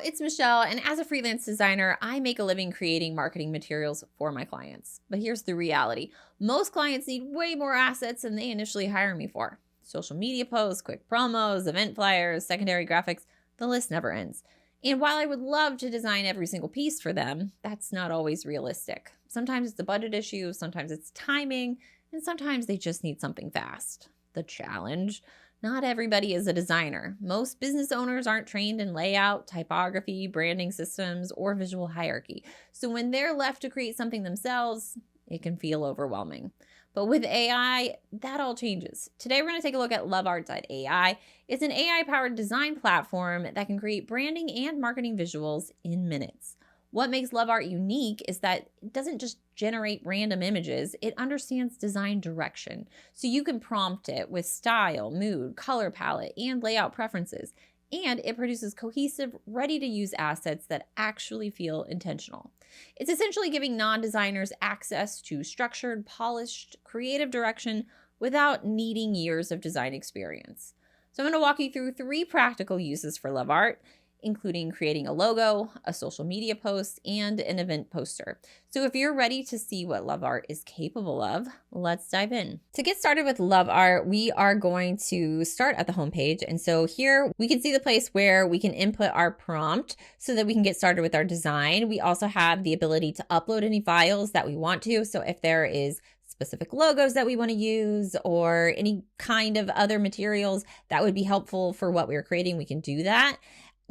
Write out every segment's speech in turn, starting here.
it's Michelle, and as a freelance designer, I make a living creating marketing materials for my clients. But here's the reality. Most clients need way more assets than they initially hire me for. Social media posts, quick promos, event flyers, secondary graphics, the list never ends. And while I would love to design every single piece for them, that's not always realistic. Sometimes it's a budget issue, sometimes it's timing, and sometimes they just need something fast. The challenge: not everybody is a designer. Most business owners aren't trained in layout, typography, branding systems, or visual hierarchy. So when they're left to create something themselves, it can feel overwhelming. But with AI, that all changes. Today, we're going to take a look at Lovart AI. It's an AI-powered design platform that can create branding and marketing visuals in minutes. What makes Lovart unique is that it doesn't just generate random images, it understands design direction. So you can prompt it with style, mood, color palette, and layout preferences. And it produces cohesive, ready-to-use assets that actually feel intentional. It's essentially giving non-designers access to structured, polished, creative direction without needing years of design experience. So I'm going to walk you through 3 practical uses for Lovart, including creating a logo, a social media post, and an event poster. So if you're ready to see what Lovart is capable of, let's dive in. To get started with Lovart, we are going to start at the homepage. And so here we can see the place where we can input our prompt so that we can get started with our design. We also have the ability to upload any files that we want to. So if there is specific logos that we want to use or any kind of other materials that would be helpful for what we're creating, we can do that.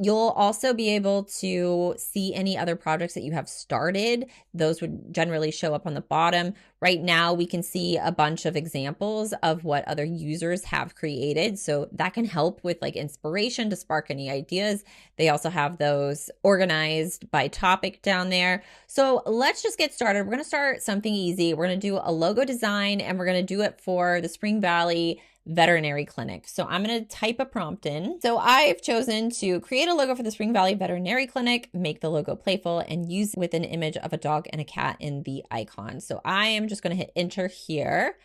You'll also be able to see any other projects that you have started. Those would generally show up on the bottom. Right now, we can see a bunch of examples of what other users have created. So that can help with like inspiration to spark any ideas. They also have those organized by topic down there. So let's just get started. We're going to start something easy. We're going to do a logo design, and we're going to do it for the Spring Valley Veterinary Clinic. So I'm going to type a prompt in. So I've chosen to create a logo for the Spring Valley Veterinary Clinic, make the logo playful, and use with an image of a dog and a cat in the icon. So I am just going to hit enter here,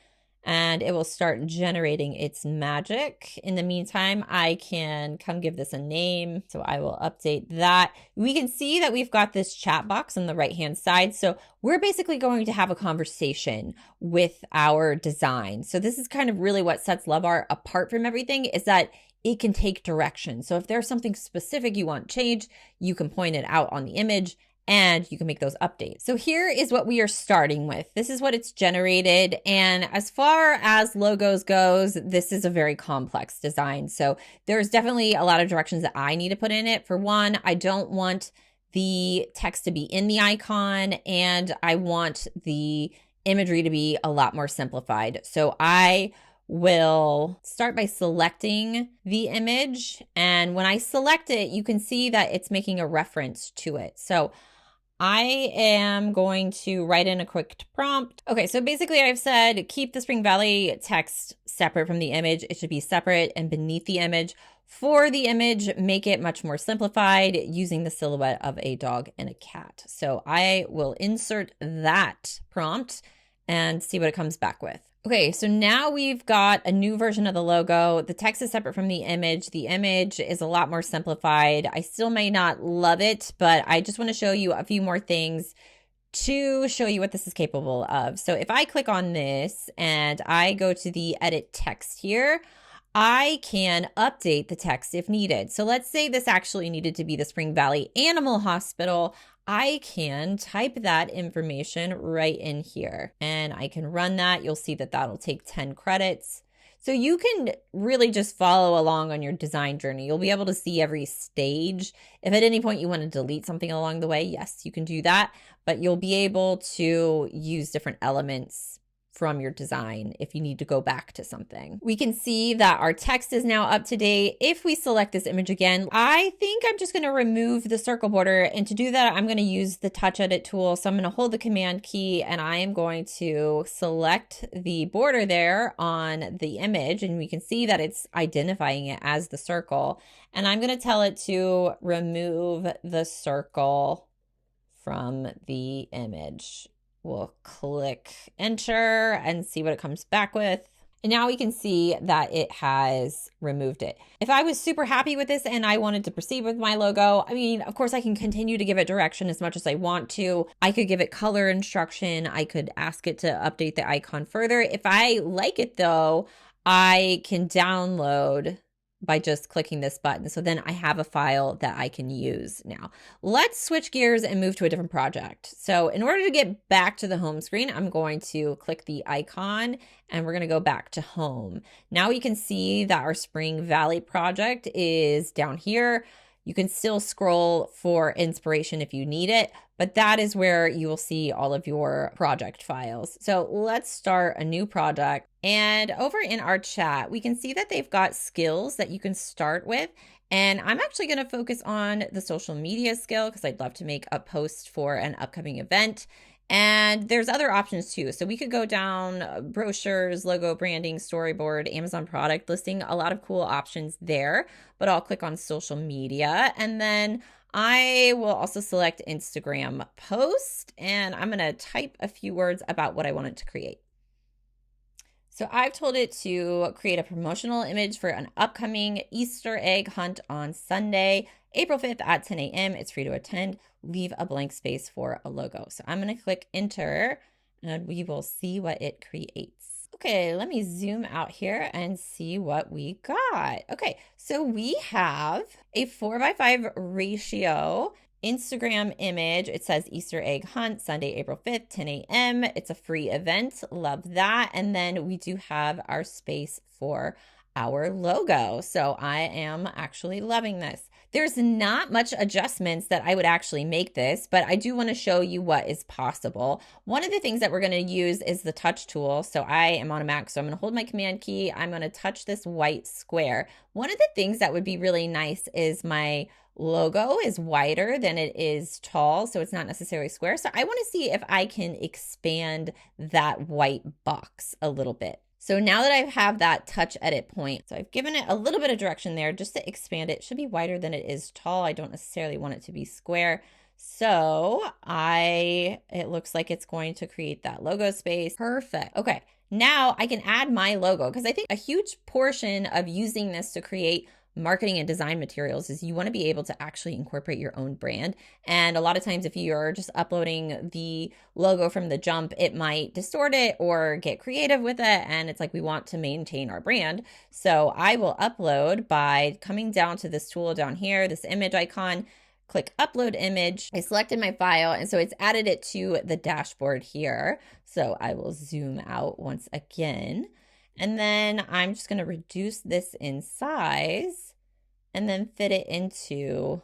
and it will start generating its magic. In the meantime, I can come give this a name. So I will update that. We can see that we've got this chat box on the right-hand side. So we're basically going to have a conversation with our design. So this is kind of really what sets Lovart apart from everything, is that it can take direction. So if there's something specific you want changed, you can point it out on the image and you can make those updates. So here is what we are starting with. This is what it's generated. And as far as logos goes, this is a very complex design. So there's definitely a lot of directions that I need to put in it. For one, I don't want the text to be in the icon, and I want the imagery to be a lot more simplified. So I will start by selecting the image. And when I select it, you can see that it's making a reference to it. So I am going to write in a quick prompt. Okay, so basically I've said keep the Spring Valley text separate from the image. It should be separate and beneath the image. For the image, make it much more simplified using the silhouette of a dog and a cat. So I will insert that prompt and see what it comes back with. Okay, so now we've got a new version of the logo. The text is separate from the image. The image is a lot more simplified. I still may not love it, but I just want to show you a few more things to show you what this is capable of. So if I click on this and I go to the edit text here, I can update the text if needed. So let's say this actually needed to be the Spring Valley Animal Hospital. I can type that information right in here and I can run that. You'll see that that'll take 10 credits. So you can really just follow along on your design journey. You'll be able to see every stage. If at any point you want to delete something along the way, yes, you can do that, but you'll be able to use different elements from your design if you need to go back to something. We can see that our text is now up to date. If we select this image again, I think I'm just going to remove the circle border. And to do that, I'm going to use the touch edit tool. So I'm going to hold the command key and I am going to select the border there on the image. And we can see that it's identifying it as the circle. And I'm going to tell it to remove the circle from the image. We'll click enter and see what it comes back with. And now we can see that it has removed it. If I was super happy with this and I wanted to proceed with my logo, I mean, of course I can continue to give it direction as much as I want to. I could give it color instruction. I could ask it to update the icon further. If I like it though, I can download by just clicking this button. So then I have a file that I can use now. Let's switch gears and move to a different project. So in order to get back to the home screen, I'm going to click the icon and we're going to go back to home. Now you can see that our Spring Valley project is down here. You can still scroll for inspiration if you need it, but that is where you will see all of your project files. So let's start a new project. And over in our chat, we can see that they've got skills that you can start with. And I'm actually going to focus on the social media skill because I'd love to make a post for an upcoming event. And there's other options too. So we could go down brochures, logo branding, storyboard, Amazon product listing, a lot of cool options there, but I'll click on social media and then I will also select Instagram post and I'm going to type a few words about what I want it to create. So I've told it to create a promotional image for an upcoming Easter egg hunt on Sunday, April 5th at 10 a.m. It's free to attend. Leave a blank space for a logo. So I'm going to click enter and we will see what it creates. Okay, let me zoom out here and see what we got. Okay, so we have a 4:5 ratio Instagram image. It says Easter egg hunt, Sunday, April 5th, 10 a.m. It's a free event. Love that. And then we do have our space for our logo. So I am actually loving this. There's not much adjustments that I would actually make this, but I do want to show you what is possible. One of the things that we're going to use is the touch tool. So I am on a Mac, so I'm going to hold my command key. I'm going to touch this white square. One of the things that would be really nice is my logo is wider than it is tall, so it's not necessarily square. So I want to see if I can expand that white box a little bit. So now that I have that touch edit point, so I've given it a little bit of direction there just to expand it. It should be wider than it is tall. I don't necessarily want it to be square. So it looks like it's going to create that logo space. Perfect. Okay, now I can add my logo because I think a huge portion of using this to create marketing and design materials is you want to be able to actually incorporate your own brand. And a lot of times if you're just uploading the logo from the jump, it might distort it or get creative with it. And it's like we want to maintain our brand. So I will upload by coming down to this tool down here, this image icon, click upload image. I selected my file and so it's added it to the dashboard here. So I will zoom out once again. And then I'm just going to reduce this in size and then fit it into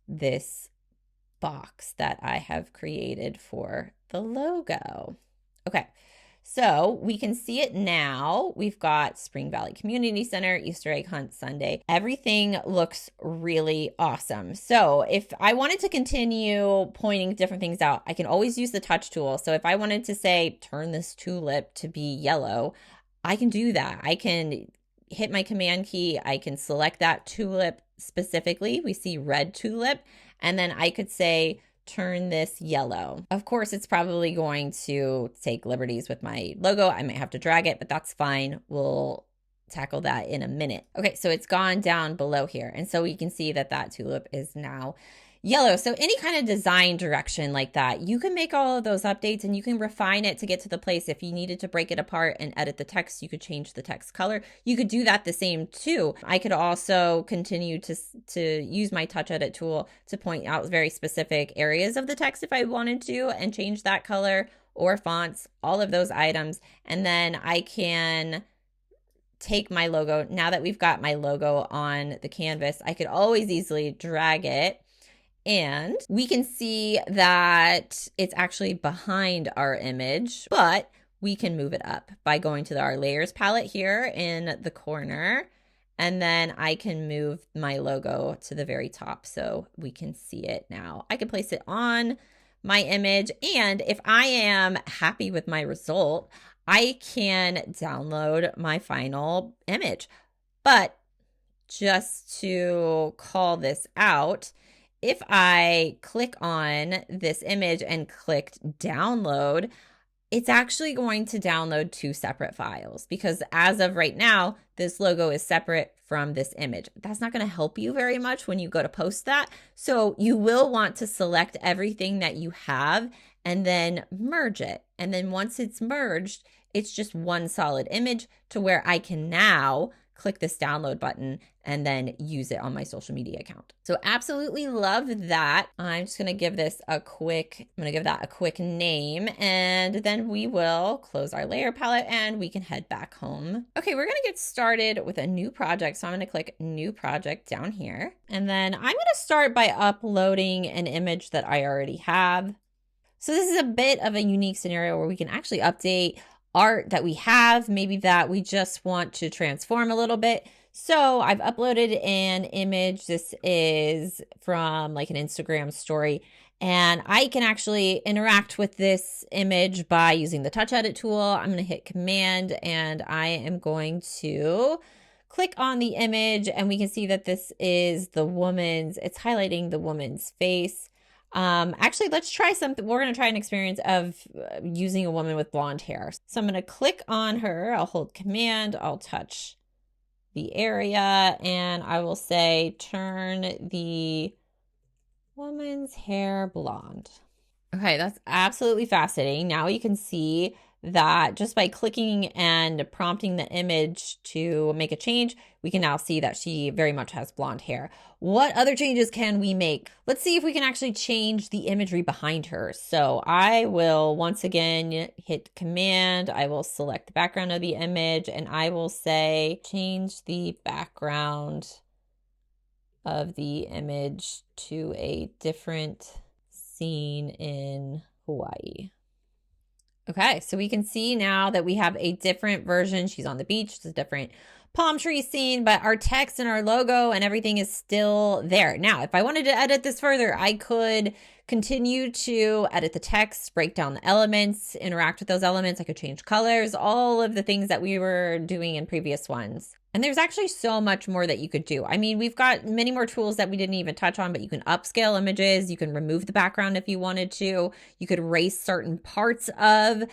this box that I have created for the logo. Okay, so we can see it now. We've got Spring Valley Community Center, Easter egg hunt Sunday. Everything looks really awesome. So if I wanted to continue pointing different things out, I can always use the touch tool. So if I wanted to say, turn this tulip to be yellow, I can do that. I can hit my command key. I can select that tulip specifically. We see red tulip. And then I could say, turn this yellow. Of course, it's probably going to take liberties with my logo. I might have to drag it, but that's fine. We'll tackle that in a minute. Okay, so it's gone down below here. And so we can see that that tulip is now yellow. So any kind of design direction like that, you can make all of those updates and you can refine it to get to the place. If you needed to break it apart and edit the text, you could change the text color. You could do that the same too. I could also continue to use my touch edit tool to point out very specific areas of the text if I wanted to and change that color or fonts, all of those items. And then I can take my logo. Now that we've got my logo on the canvas, I could always easily drag it. And we can see that it's actually behind our image, but we can move it up by going to our layers palette here in the corner. And then I can move my logo to the very top so we can see it now. I can place it on my image. And if I am happy with my result, I can download my final image. But just to call this out, if I click on this image and clicked download, It's actually going to download two separate files because as of right now, this logo is separate from this image. That's not going to help you very much when you go to post that. So you will want to select everything that you have and then merge it. And then once it's merged, it's just one solid image to where I can now click this download button and then use it on my social media account. So absolutely love that. I'm just gonna give this a quick, I'm gonna give that a quick name, and then we will close our layer palette and we can head back home. Okay, we're gonna get started with a new project. So I'm gonna click new project down here. And then I'm gonna start by uploading an image that I already have. So this is a bit of a unique scenario where we can actually update art that we have, maybe that we just want to transform a little bit. So I've uploaded an image. This is from like an Instagram story, and I can actually interact with this image by using the touch edit tool. I'm going to hit command and I am going to click on the image, and we can see that this is the woman's, it's highlighting the woman's face. Actually, let's try something. We're going to try an experience of using a woman with blonde hair. So I'm going to click on her. I'll hold command. I'll touch the area and I will say, turn the woman's hair blonde. Okay, that's absolutely fascinating. Now you can see that just by clicking and prompting the image to make a change, we can now see that she very much has blonde hair. What other changes can we make? Let's see if we can actually change the imagery behind her. So I will once again hit command. I will select the background of the image and I will say, change the background of the image to a different scene in Hawaii. Okay, so we can see now that we have a different version. She's on the beach. It's a different palm tree scene, but our text and our logo and everything is still there. Now, if I wanted to edit this further, I could continue to edit the text, break down the elements, interact with those elements. I could change colors, all of the things that we were doing in previous ones. And there's actually so much more that you could do. I mean, we've got many more tools that we didn't even touch on, but you can upscale images. You can remove the background if you wanted to. You could erase certain parts of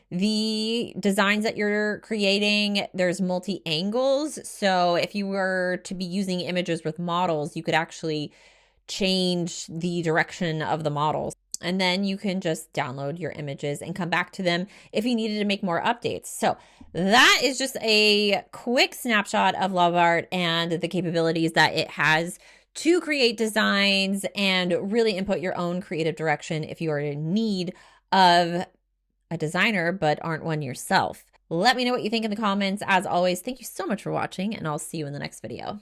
the designs that you're creating. There's multi-angles. So if you were to be using images with models, you could actually change the direction of the models. And then you can just download your images and come back to them if you needed to make more updates. So that is just a quick snapshot of Lovart and the capabilities that it has to create designs and really input your own creative direction if you are in need of a designer but aren't one yourself. Let me know what you think in the comments. As always, thank you so much for watching, and I'll see you in the next video.